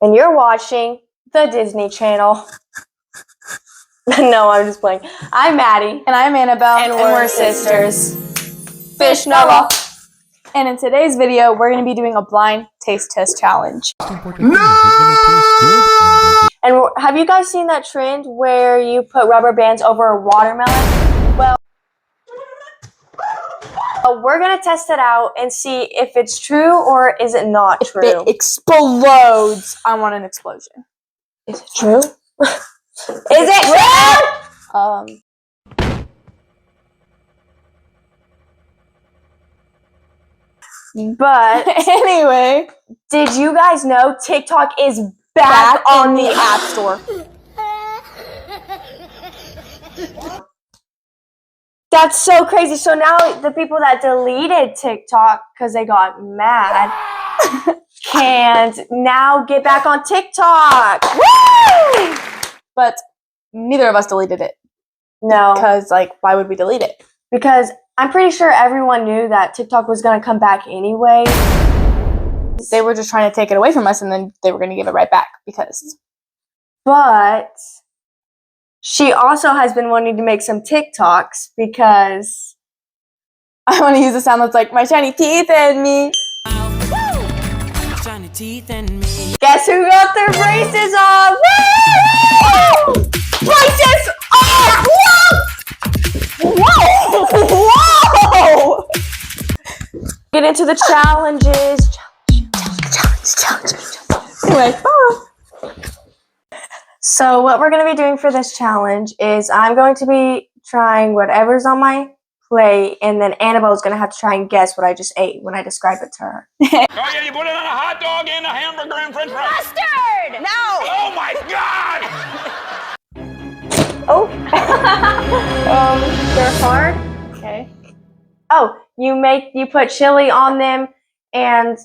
And you're watching the Disney Channel. No, I'm just playing. I'm Maddie. And I'm Annabelle. And we're sisters. Fish Noah. And in today's video, we're going to be doing a blind taste test challenge. No! And have you guys seen that trend where you put rubber bands over a watermelon? Well, we're going to test it out and see if it's true or is it not true. If it explodes, I want an explosion. Is it true? Is it true? But anyway, did you guys know TikTok is back on the App Store? That's so crazy. So now the people that deleted TikTok because they got mad can now get back on TikTok. Woo! But neither of us deleted it. No. Because, why would we delete it? Because I'm pretty sure everyone knew that TikTok was going to come back anyway. They were just trying to take it away from us, and then they were going to give it right back because... But she also has been wanting to make some TikToks because... I want to use a sound that's like, my shiny teeth and me. Shiny teeth and me. Guess who got their braces off? Woo! Braces off! Whoa! Whoa! Get into the challenges. Challenge. Anyway. So what we're going to be doing for this challenge is I'm going to be trying whatever's on my plate, and then Annabelle's going to have to try and guess what I just ate when I describe it to her. Oh yeah, you put it on a hot dog and a hamburger and french fries. Mustard! No! Oh my God! Oh. They're hard. Okay. Oh, you put chili on them, and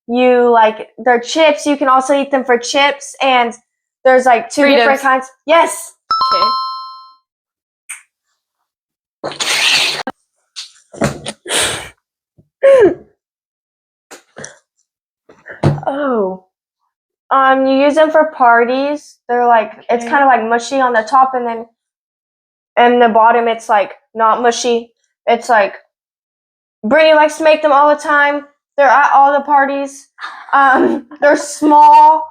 they're chips. You can also eat them for chips, and there's two Fritos. different kinds. Yes. Okay. Oh. You use them for parties. They're it's kind of mushy on the top, and then and the bottom it's not mushy. It's Brittany likes to make them all the time. They're at all the parties. They're small.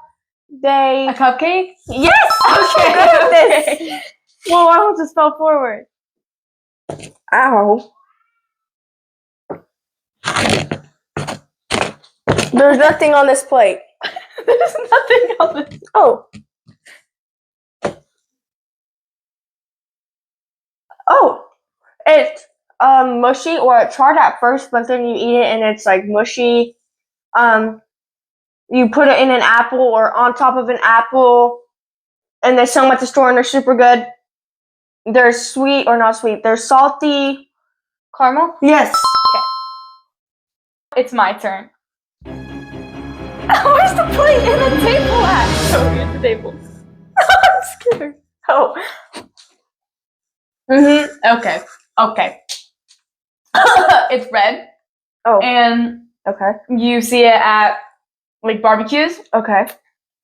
A cupcake? Yes! Okay, good at this. Well, I almost just fell forward. Ow. There's nothing on this plate. There's nothing on this. Oh. Oh. It's mushy, or it's hard at first, but then you eat it and it's mushy. You put it in an apple or on top of an apple, and they sell them at the store and they're super good. They're sweet or not sweet. They're salty. Caramel? Yes. Okay. It's my turn. Where's the plate and the table at? Oh, here's the table. I'm scared. Oh. Okay. It's red. Oh. And Okay. you see it at barbecues. Okay.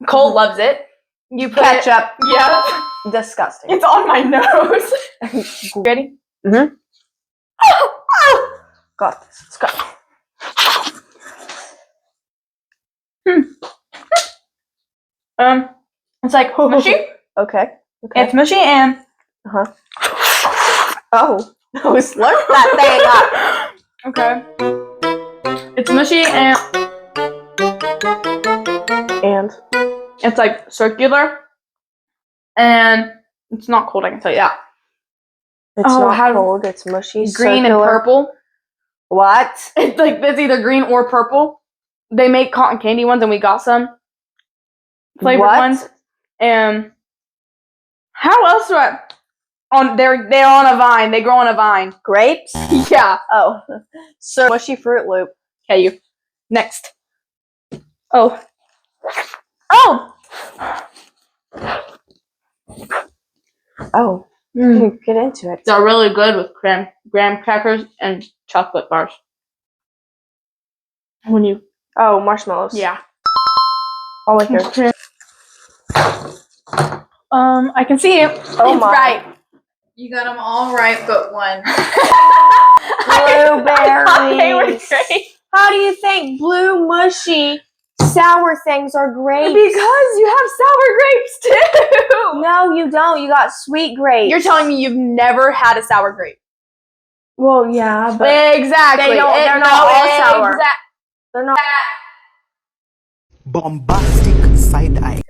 Cole loves it. You put Ketchup. Yep. Disgusting. It's on my nose. Ready? Mm-hmm. Got this. Let's go. It's mushy. Okay. It's mushy and Oh, slurp that thing up. okay. It's mushy and it's circular, and it's not cold. I can tell you that. It's not cold. It's mushy. Green circular. and purple. What? It's it's either green or purple. They make cotton candy ones, and we got some flavored ones. And how else do I? They're on a vine. They grow on a vine. Grapes? Yeah. Oh, so mushy Fruit Loop. Okay, you next. Oh. Get into it. They're really good with graham crackers and chocolate bars. Marshmallows. Yeah. All here. I can see it. Oh It's my. right. You got them all right, but one. I thought they were Blueberries. great. How do you think blue, mushy, sour things are grapes? Because you have sour grapes too. No, you don't. You got sweet grapes. You're telling me you've never had a sour grape? Well, yeah, but Exactly. They don't- they're not all sour. exact- they're not. Bombastic side eye.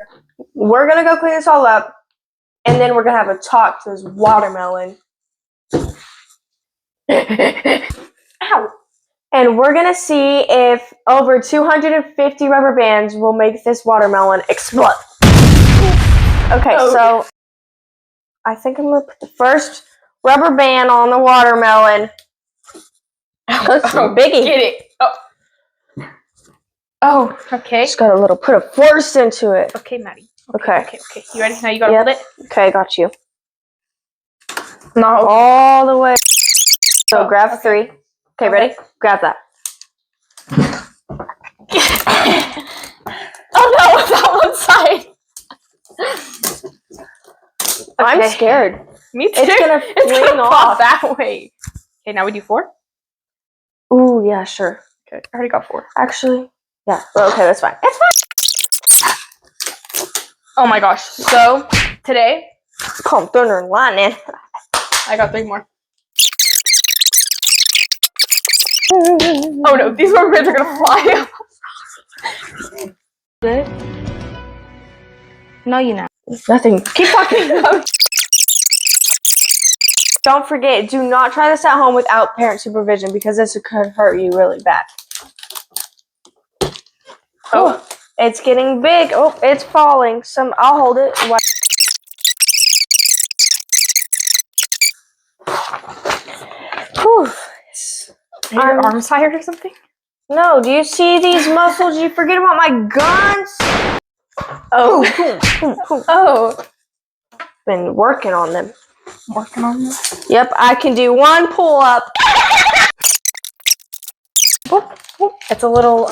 We're gonna go clean this all up, and then we're gonna have a talk to this watermelon. Ow. And we're gonna see if over 250 rubber bands will make this watermelon explode. Okay, Oh. so I think I'm gonna put the first rubber band on the watermelon. That's a biggie. Get it. Oh, okay. Just got a little put a force into it. Okay, Maddie. Okay. Okay. You ready? Now you gotta Yep. hold it. Okay, got you. No. All the way. So Oh, grab okay. 3. Okay, ready? Grab that. Oh no, it's on one side. I'm Okay. scared. Me too. It's gonna fling pop off. that way. Okay, now we do 4. Ooh, yeah, sure. Okay, I already got 4. Actually, yeah. Well, okay, that's fine. It's fine. Oh my gosh. So today Calm thunder and lightning. I got 3 more. Oh no, these rubber bands are gonna fly off. Good. No, you know. Nothing. Keep talking. Don't forget, do not try this at home without parent supervision because this could hurt you really bad. Oh, it's getting big. Oh, it's falling. I'll hold it. Whew. Are your arms tired or something? No, do you see these muscles? You forget about my guns? Oh. Oh. Been working on them. I'm working on this. Yep, I can do 1 pull-up. It's a little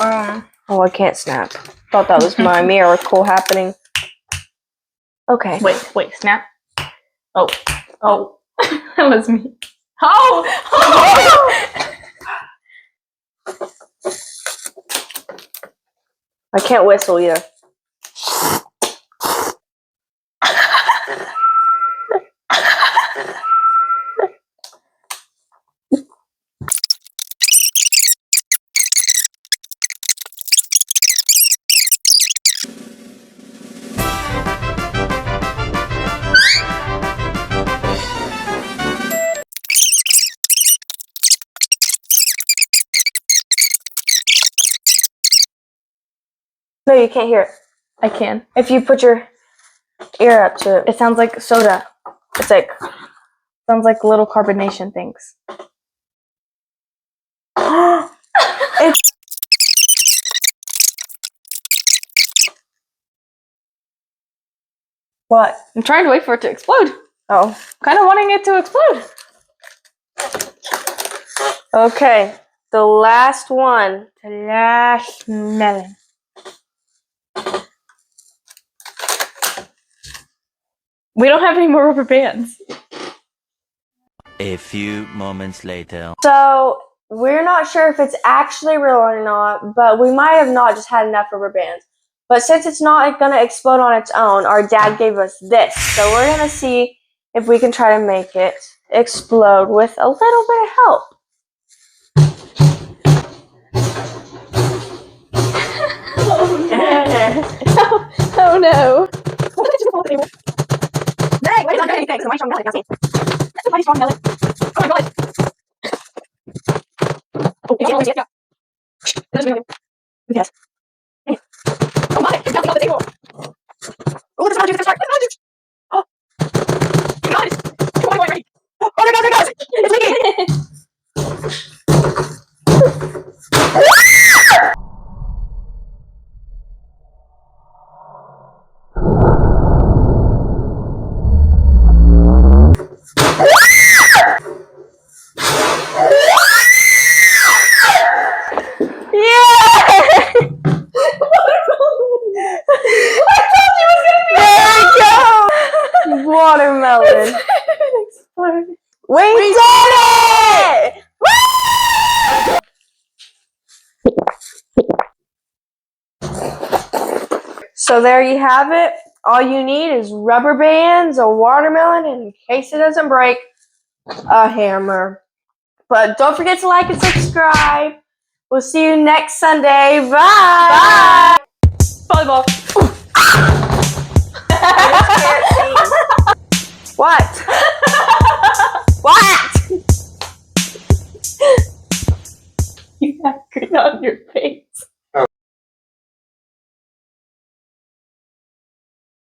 Oh, I can't snap. Thought that was my miracle happening. Okay. wait, snap. Oh. That was me. Oh! I can't whistle either. No, you can't hear it. I can. If you put your ear up to it, It sounds like soda. it's like. Sounds like little carbonation things. What? I'm trying to wait for it to explode. Oh. Kind of wanting it to explode. Okay. The last one. The last melon. We don't have any more rubber bands. A few moments later. So, we're not sure if it's actually real or not, but we might have not just had enough rubber bands. But since it's not going to explode on its own, our dad gave us this. So, we're going to see if we can try to make it explode with a little bit of help. Oh no. Meg, why did I do anything? So why melon? That's a mighty strong melon. Oh my god. Oh, yeah. Yes. Oh my, it's nothing on the table. Oh, there's not juice, there's not juice. Oh. God. Come on, ready. Oh my god, there it goes. It's leaking. watermelon. We did it! So there you have it. All you need is rubber bands, a watermelon, and in case it doesn't break, a hammer. But don't forget to like and subscribe. We'll see you next Sunday. Bye! Volleyball. What? What?